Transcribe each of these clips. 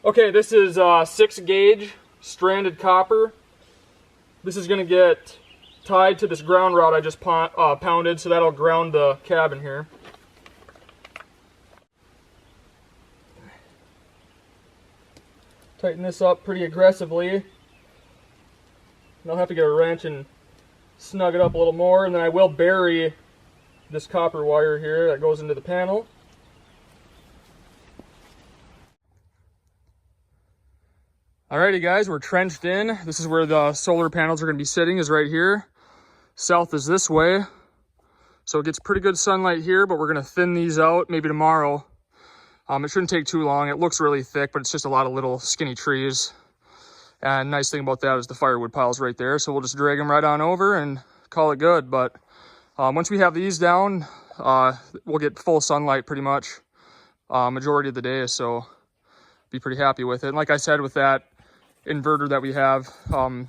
Okay, this is 6-gauge stranded copper. This is going to get tied to this ground rod I just pounded, so that'll ground the cabin here. Tighten this up pretty aggressively. And I'll have to get a wrench and snug it up a little more, and then I will bury this copper wire here that goes into the panel. Alrighty guys, we're trenched in. This is where the solar panels are going to be sitting, is right here. South is this way. So it gets pretty good sunlight here, but we're going to thin these out maybe tomorrow. It shouldn't take too long. It looks really thick, but it's just a lot of little skinny trees. And nice thing about that is the firewood pile's right there. So we'll just drag them right on over and call it good. But once we have these down, we'll get full sunlight pretty much majority of the day. So be pretty happy with it. And like I said, with that inverter that we have,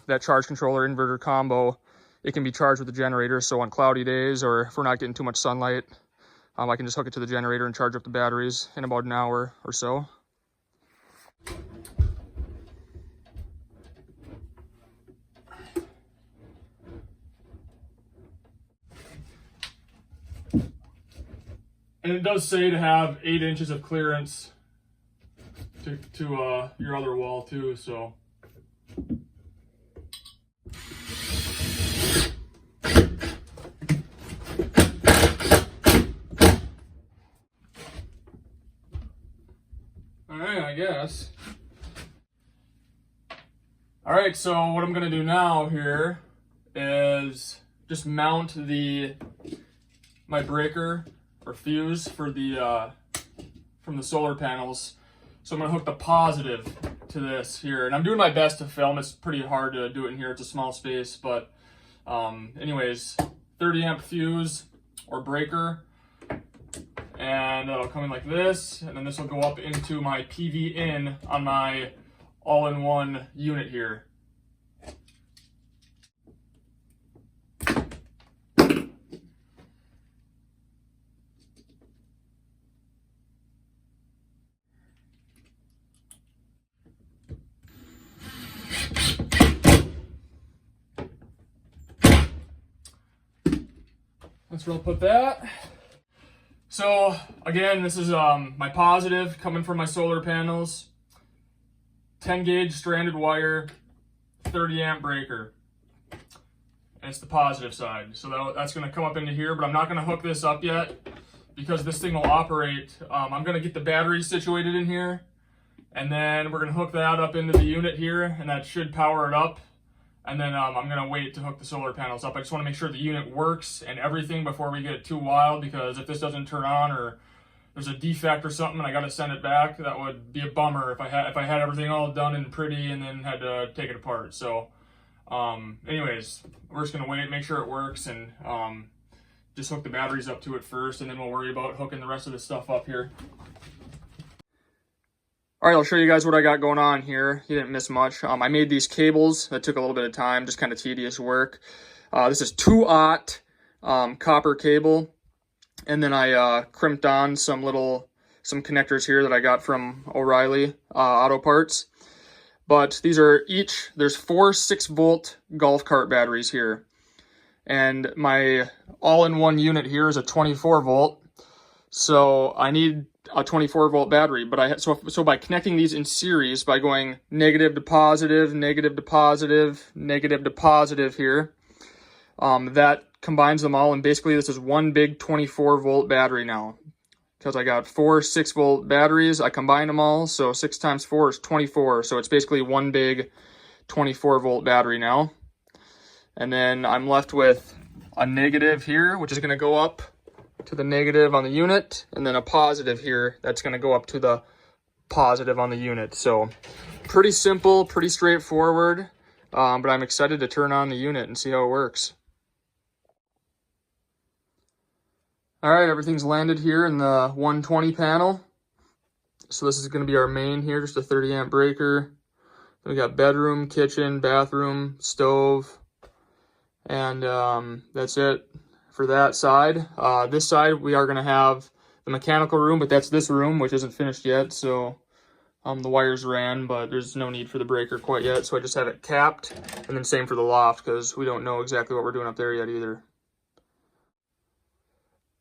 that charge controller inverter combo, it can be charged with the generator. So on cloudy days, or if we're not getting too much sunlight, I can just hook it to the generator and charge up the batteries in about an hour or so. And it does say to have 8 inches of clearance to your other wall too, so. Alright, I guess. Alright, so what I'm gonna do now here is just mount my breaker or fuse for the from the solar panels. So I'm gonna hook the positive to this here, and I'm doing my best to film. It's pretty hard to do it in here. It's a small space, but anyways, 30 amp fuse or breaker, and it'll come in like this, and then this will go up into my PV in on my all-in-one unit here. That's where I'll put that. So again, this is my positive coming from my solar panels. 10-gauge stranded wire, 30 amp breaker. And it's the positive side. So that's gonna come up into here, but I'm not gonna hook this up yet because this thing will operate. I'm gonna get the batteries situated in here, and then we're gonna hook that up into the unit here, and that should power it up. And then I'm gonna wait to hook the solar panels up. I just wanna make sure the unit works and everything before we get too wild, because if this doesn't turn on or there's a defect or something and I gotta send it back, that would be a bummer if I had everything all done and pretty and then had to take it apart. So anyways, we're just gonna wait, make sure it works, and just hook the batteries up to it first, and then we'll worry about hooking the rest of the stuff up here. All right, I'll show you guys what I got going on here. You didn't miss much. I made these cables. That took a little bit of time, just kind of tedious work. This is 2-aught copper cable. And then I crimped on some connectors here that I got from O'Reilly Auto Parts. But these are there's 4 6-volt golf cart batteries here. And my all-in-one unit here is a 24-volt. So I need a 24-volt battery, but so by connecting these in series, by going negative to positive, negative to positive, negative to positive here, that combines them all, and basically this is one big 24-volt battery now. Because I got 4 6-volt batteries, I combined them all, so 6 times 4 is 24, so it's basically one big 24-volt battery now. And then I'm left with a negative here, which is going to go up to the negative on the unit, and then a positive here that's going to go up to the positive on the unit. So pretty simple, pretty straightforward, but I'm excited to turn on the unit and see how it works. All right, everything's landed here in the 120 panel. So this is going to be our main here, just a 30 amp breaker. We got bedroom, kitchen, bathroom, stove, and that's it for that side. This side we are going to have the mechanical room, but that's this room, which isn't finished yet, so The wires ran, but there's no need for the breaker quite yet, so I just have it capped, and then same for the loft, because we don't know exactly what we're doing up there yet either.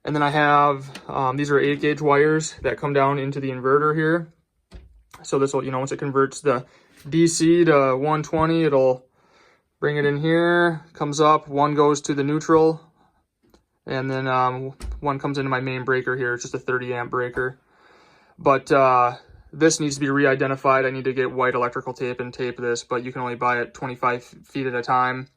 And then I have, these are 8-gauge wires that come down into the inverter here. So this will, once it converts the DC to 120, it'll bring it in here, comes up, one goes to the neutral, and then one comes into my main breaker here. It's just a 30 amp breaker. But this needs to be re-identified. I need to get white electrical tape and tape this, but you can only buy it 25 feet at a time.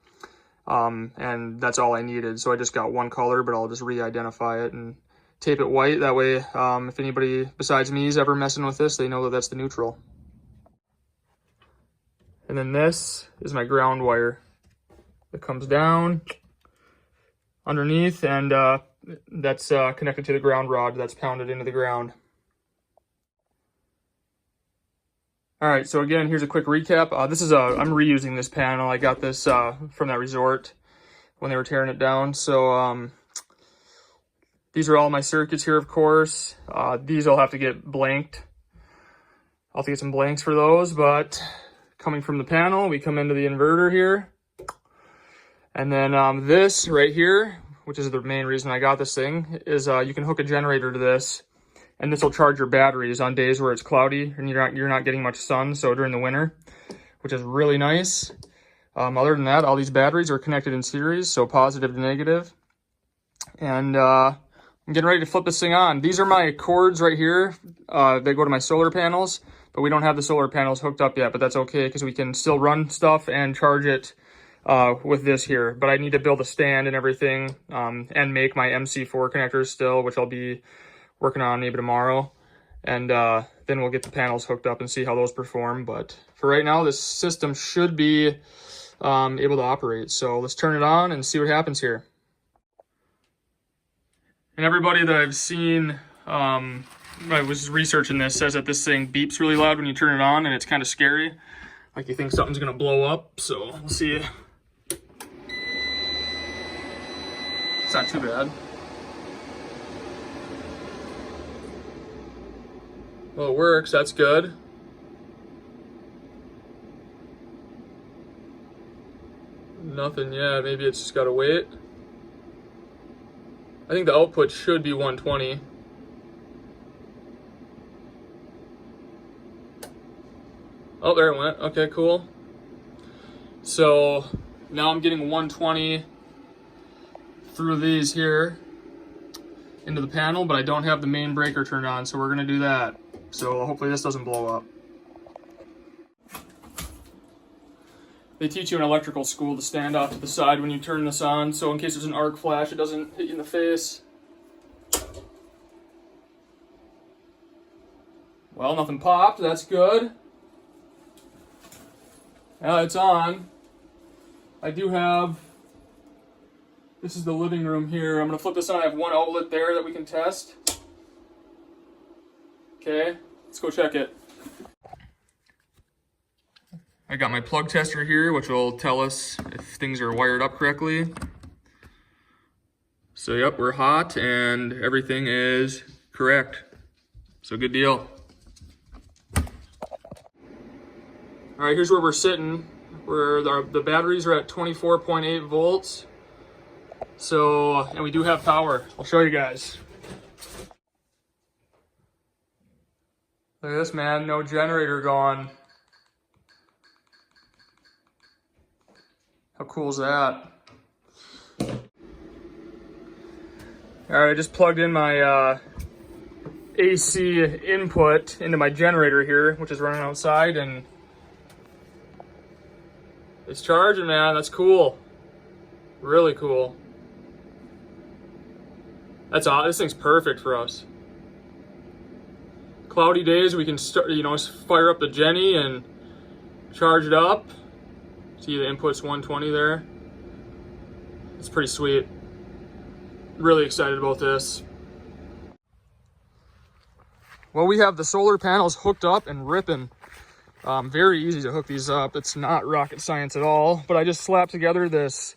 And that's all I needed. So I just got one color, but I'll just re-identify it and tape it white. That way, if anybody besides me is ever messing with this, they know that that's the neutral. And then this is my ground wire that comes down underneath, and that's connected to the ground rod that's pounded into the ground. All right, so again, here's a quick recap. I'm reusing this panel. I got this from that resort when they were tearing it down. So these are all my circuits here, of course. These I'll have to get blanked. I'll have to get some blanks for those, but coming from the panel, we come into the inverter here. And then this right here, which is the main reason I got this thing, is you can hook a generator to this. And this will charge your batteries on days where it's cloudy and you're not getting much sun, so during the winter, which is really nice. Other than that, all these batteries are connected in series, so positive to negative. And I'm getting ready to flip this thing on. These are my cords right here. They go to my solar panels, but we don't have the solar panels hooked up yet, but that's okay because we can still run stuff and charge it with this here. But I need to build a stand and everything and make my MC4 connectors still, which I'll be working on maybe tomorrow, and then we'll get the panels hooked up and see how those perform. But for right now, this system should be able to operate. So let's turn it on and see what happens here. And everybody that I've seen, I was researching this, says that this thing beeps really loud when you turn it on, and it's kind of scary. Like you think something's gonna blow up, so we'll see. It's not too bad. Well, it works, that's good. Nothing yet, maybe it's just gotta wait. I think the output should be 120. Oh, there it went, okay, cool. So now I'm getting 120 through these here into the panel, but I don't have the main breaker turned on, so we're gonna do that. So hopefully this doesn't blow up. They teach you in electrical school to stand off to the side when you turn this on, so in case there's an arc flash, it doesn't hit you in the face. Well, nothing popped, that's good. Now it's on. I do have, this is the living room here. I'm gonna flip this on. I have one outlet there that we can test. Okay, let's go check it. I got my plug tester here, which will tell us if things are wired up correctly. So yep, we're hot and everything is correct. So good deal. All right, here's where we're sitting. The batteries are at 24.8 volts. So, and we do have power. I'll show you guys. Look at this, man, no generator going. How cool is that? All right, I just plugged in my AC input into my generator here, which is running outside, and it's charging, man. That's cool. Really cool. That's all. This thing's perfect for us. Cloudy days, we can start, fire up the Jenny and charge it up. See the input's 120 there. It's pretty sweet. Really excited about this. Well, we have the solar panels hooked up and ripping. Very easy to hook these up. It's not rocket science at all, but I just slapped together this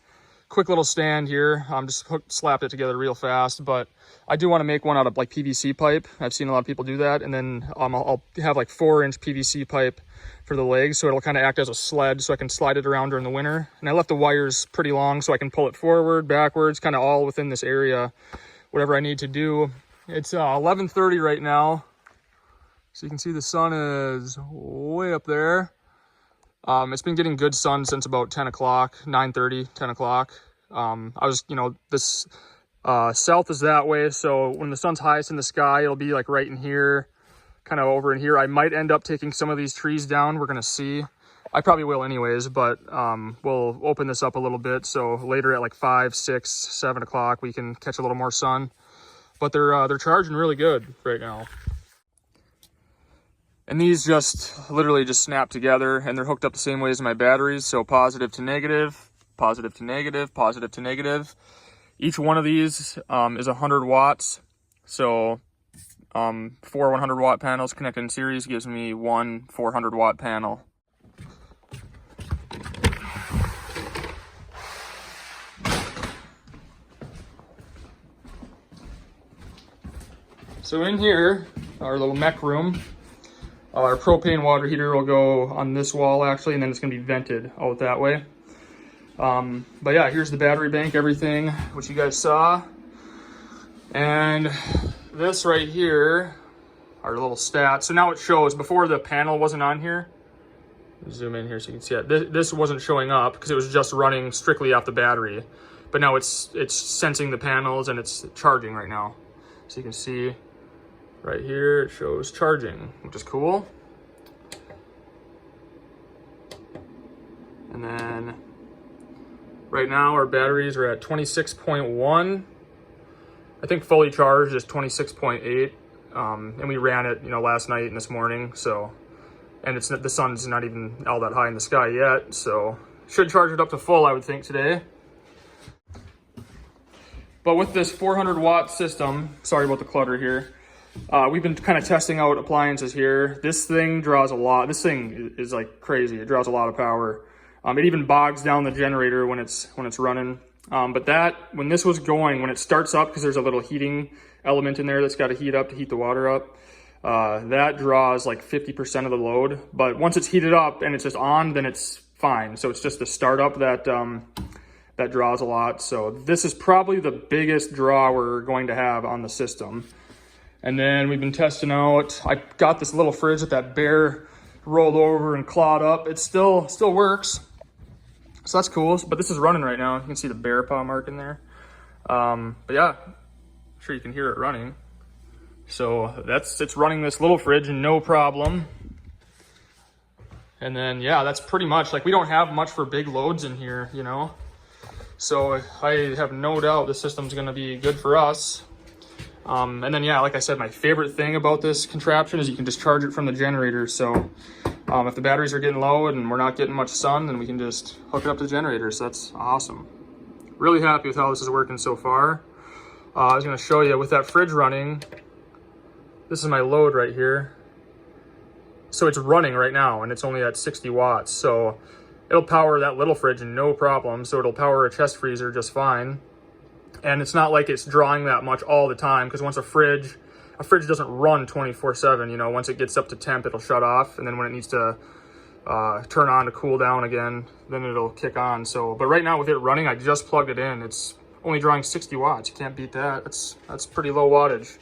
quick little stand here. Just slapped it together real fast, but I do want to make one out of like PVC pipe. I've seen a lot of people do that. And then I'll have like 4-inch PVC pipe for the legs, so it'll kind of act as a sled so I can slide it around during the winter. And I left the wires pretty long so I can pull it forward, backwards, kind of all within this area, whatever I need to do. It's 11:30 right now, so you can see the sun is way up there. It's been getting good sun since about 10 o'clock, 9:30, 10 o'clock. I was, this south is that way, so when the sun's highest in the sky, it'll be like right in here, kind of over in here. I might end up taking some of these trees down. We're gonna see. I probably will anyways, but we'll open this up a little bit, so later at like 5, 6, 7 o'clock, we can catch a little more sun. But they're charging really good right now. And these just literally just snap together, and they're hooked up the same way as my batteries. So positive to negative, positive to negative, positive to negative. Each one of these is 100 watts. So 4 100 watt panels connected in series gives me one 400 watt panel. So in here, our little mech room, our propane water heater will go on this wall actually, and then it's gonna be vented out that way. But yeah, here's the battery bank, everything, which you guys saw. And this right here, our little stats. So now it shows, before the panel wasn't on here. Zoom in here so you can see it. This wasn't showing up because it was just running strictly off the battery. But now it's sensing the panels and it's charging right now. So you can see right here, it shows charging, which is cool. And then right now our batteries are at 26.1. I think fully charged is 26.8. And we ran it, last night and this morning. So, and the sun's not even all that high in the sky yet. So should charge it up to full, I would think, today. But with this 400 watt system, sorry about the clutter here. We've been kind of testing out appliances here. This thing draws a lot. This thing is like crazy. It draws a lot of power. It even bogs down the generator when it's running. But when this was going, when it starts up, because there's a little heating element in there that's got to heat up to heat the water up, that draws like 50% of the load. But once it's heated up and it's just on, then it's fine. So it's just the startup that draws a lot. So this is probably the biggest draw we're going to have on the system. And then we've been testing out, I got this little fridge that bear rolled over and clawed up. It still works. So that's cool. But this is running right now. You can see the bear paw mark in there. But yeah, I'm sure you can hear it running. So it's running this little fridge, no problem. And then, yeah, that's pretty much, like, we don't have much for big loads in here, So I have no doubt the system's gonna be good for us. And then, yeah, like I said, my favorite thing about this contraption is you can just charge it from the generator. So if the batteries are getting low and we're not getting much sun, then we can just hook it up to the generator. So that's awesome. Really happy with how this is working so far. I was going to show you with that fridge running. This is my load right here. So it's running right now and it's only at 60 watts. So it'll power that little fridge no problem. So it'll power a chest freezer just fine. And it's not like it's drawing that much all the time, because once a fridge doesn't run 24/7, once it gets up to temp, it'll shut off. And then when it needs to turn on to cool down again, then it'll kick on. So, but right now with it running, I just plugged it in. It's only drawing 60 watts. You can't beat that. That's pretty low wattage.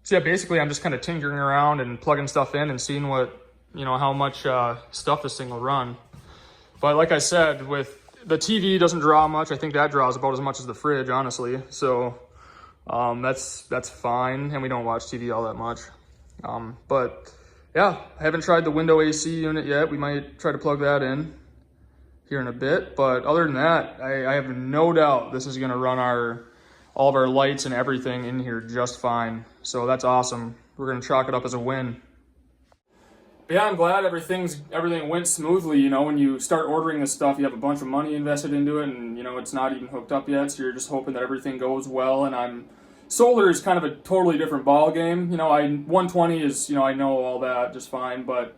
So yeah, basically I'm just kind of tinkering around and plugging stuff in and seeing what, how much stuff this thing will run. But like I said, with the TV doesn't draw much. I think that draws about as much as the fridge, honestly. So that's fine, and we don't watch TV all that much. But yeah, I haven't tried the window AC unit yet. We might try to plug that in here in a bit. But other than that, I have no doubt this is going to run all of our lights and everything in here just fine. So that's awesome. We're going to chalk it up as a win. But yeah, I'm glad everything went smoothly. When you start ordering this stuff, you have a bunch of money invested into it, and it's not even hooked up yet. So you're just hoping that everything goes well. And solar is kind of a totally different ball game. 120 is, I know all that just fine, but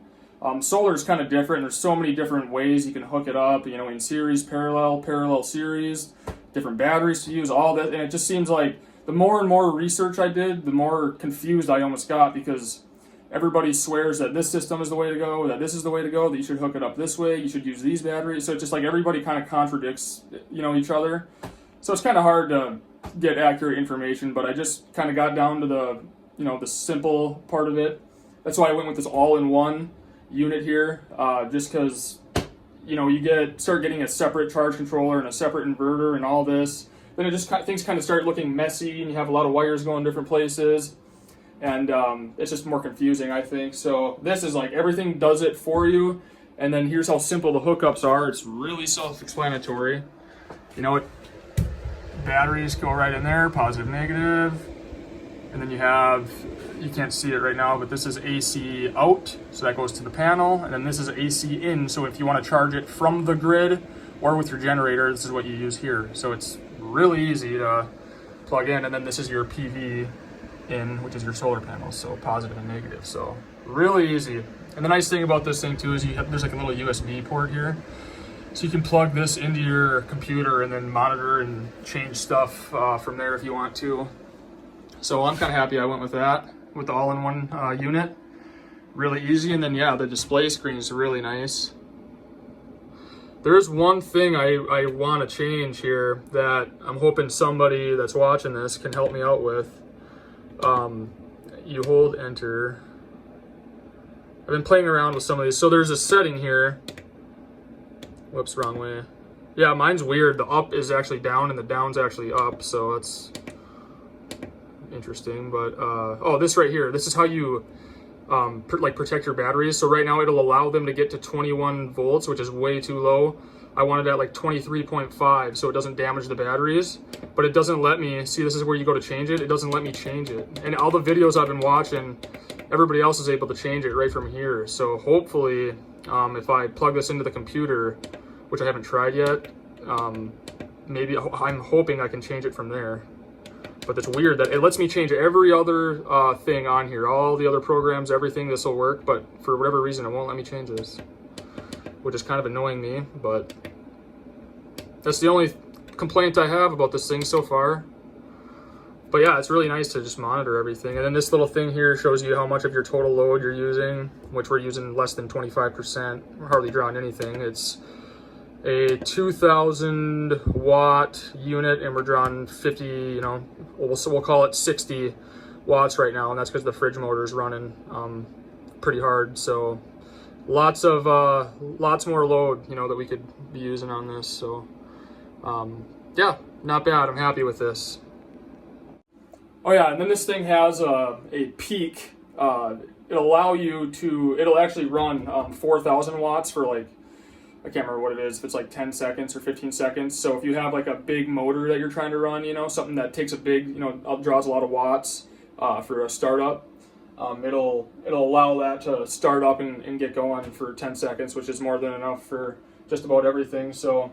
Solar is kind of different. There's so many different ways you can hook it up, you know, in series, parallel series, different batteries to use, all that. And it just seems like the more and more research I did, the more confused I almost got, because everybody swears that this system is the way to go, that this is the way to go, that you should hook it up this way, you should use these batteries. So it's just like everybody kind of contradicts, you know, each other. So it's kind of hard to get accurate information, but I just kind of got down to the, you know, the simple part of it. That's why I went with this all-in-one unit here, just because, you know, you start getting a separate charge controller and a separate inverter and all this, then it just things kind of start looking messy, and you have a lot of wires going different places, and it's just more confusing, I think. So this is like everything does it for you, and then here's how simple the hookups are. It's really self-explanatory. You know what? Batteries go right in there, positive, negative, and then you can't see it right now, but this is AC out, so that goes to the panel, and then this is AC in, so if you want to charge it from the grid or with your generator, this is what you use here. So it's really easy to plug in, and then this is your PV in, which is your solar panels, so positive and negative, so really easy. And the nice thing about this thing too is there's like a little USB port here, so you can plug this into your computer and then monitor and change stuff from there if you want to. So I'm kind of happy I went with that, with the all-in-one unit. Really easy, and then yeah, the display screen is really nice. There's one thing I want to change here that I'm hoping somebody that's watching this can help me out with. You hold enter. I've been playing around with some of these. So there's a setting here. Whoops, wrong way. Yeah, mine's weird. The up is actually down and the down's actually up, so that's interesting. But oh, this right here, this is how you protect your batteries. So right now it'll allow them to get to 21 volts, which is way too low. I wanted at like 23.5 so it doesn't damage the batteries, but it doesn't let me. See, this is where you go to change it. It doesn't let me change it. And all the videos I've been watching, everybody else is able to change it right from here. So hopefully if I plug this into the computer, which I haven't tried yet, maybe I'm hoping I can change it from there. But it's weird that it lets me change every other thing on here, all the other programs, everything. This will work, but for whatever reason it won't let me change this, which is kind of annoying me. But that's the only complaint I have about this thing so far. But yeah, it's really nice to just monitor everything. And then this little thing here shows you how much of your total load you're using, which we're using less than 25%. We're hardly drawing anything. It's a 2,000 watt unit, and we're drawing 50, you know, we'll call it 60 watts right now, and that's because the fridge motor is running pretty hard. So lots more load, you know, that we could be using on this. So yeah, not bad. I'm happy with this. Oh yeah, and then this thing has a peak. It'll actually run 4,000 watts for like, I can't remember what it is, if it's like 10 seconds or 15 seconds. So if you have like a big motor that you're trying to run, you know, something that takes a big, you know, draws a lot of watts for a startup, it'll allow that to start up and get going for 10 seconds, which is more than enough for just about everything. So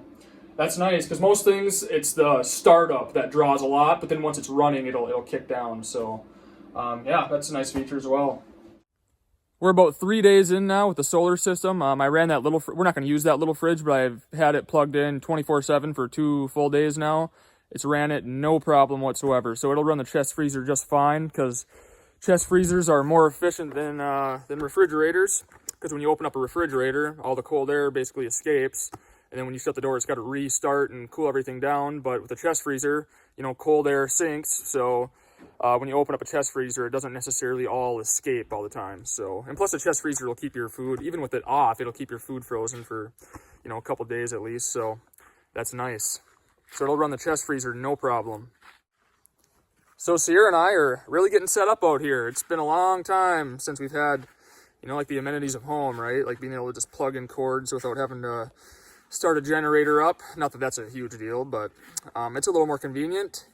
that's nice, because most things, it's the startup that draws a lot, but then once it's running, it'll kick down. So yeah, that's a nice feature as well. We're about 3 days in now with the solar system. I ran that little, we're not going to use that little fridge, but I've had it plugged in 24/7 for 2 full days now. It's ran it no problem whatsoever. So it'll run the chest freezer just fine, because chest freezers are more efficient than refrigerators. Because when you open up a refrigerator, all the cold air basically escapes. And then when you shut the door, it's got to restart and cool everything down. But with a chest freezer, you know, cold air sinks. So when you open up a chest freezer, it doesn't necessarily all escape all the time. So, and plus the chest freezer will keep your food, even with it off, it'll keep your food frozen for, you know, a couple days at least. So that's nice. So it'll run the chest freezer no problem. So Cierra and I are really getting set up out here. It's been a long time since we've had, you know, like the amenities of home, right? Like being able to just plug in cords without having to start a generator up. Not that that's a huge deal, but it's a little more convenient.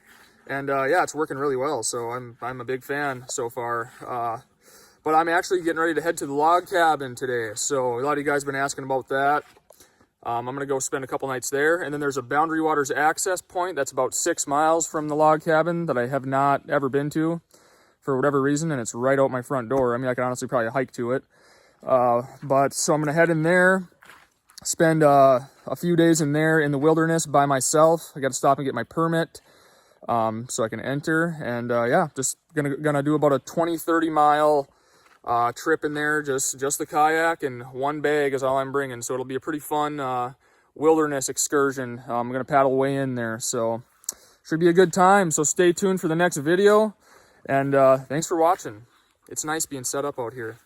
And yeah, it's working really well, so I'm a big fan so far. But I'm actually getting ready to head to the log cabin today. So a lot of you guys have been asking about that. I'm going to go spend a couple nights there. And then there's a Boundary Waters access point that's about 6 miles from the log cabin that I have not ever been to for whatever reason, and it's right out my front door. I mean, I could honestly probably hike to it. But so I'm gonna head in there, spend a few days in there in the wilderness by myself. I got to stop and get my permit so I can enter. And yeah, just gonna do about a 20-30 mile trip in there. Just the kayak and one bag is all I'm bringing. So it'll be a pretty fun wilderness excursion. I'm gonna paddle way in there, so should be a good time. So stay tuned for the next video, and thanks for watching. It's nice being set up out here.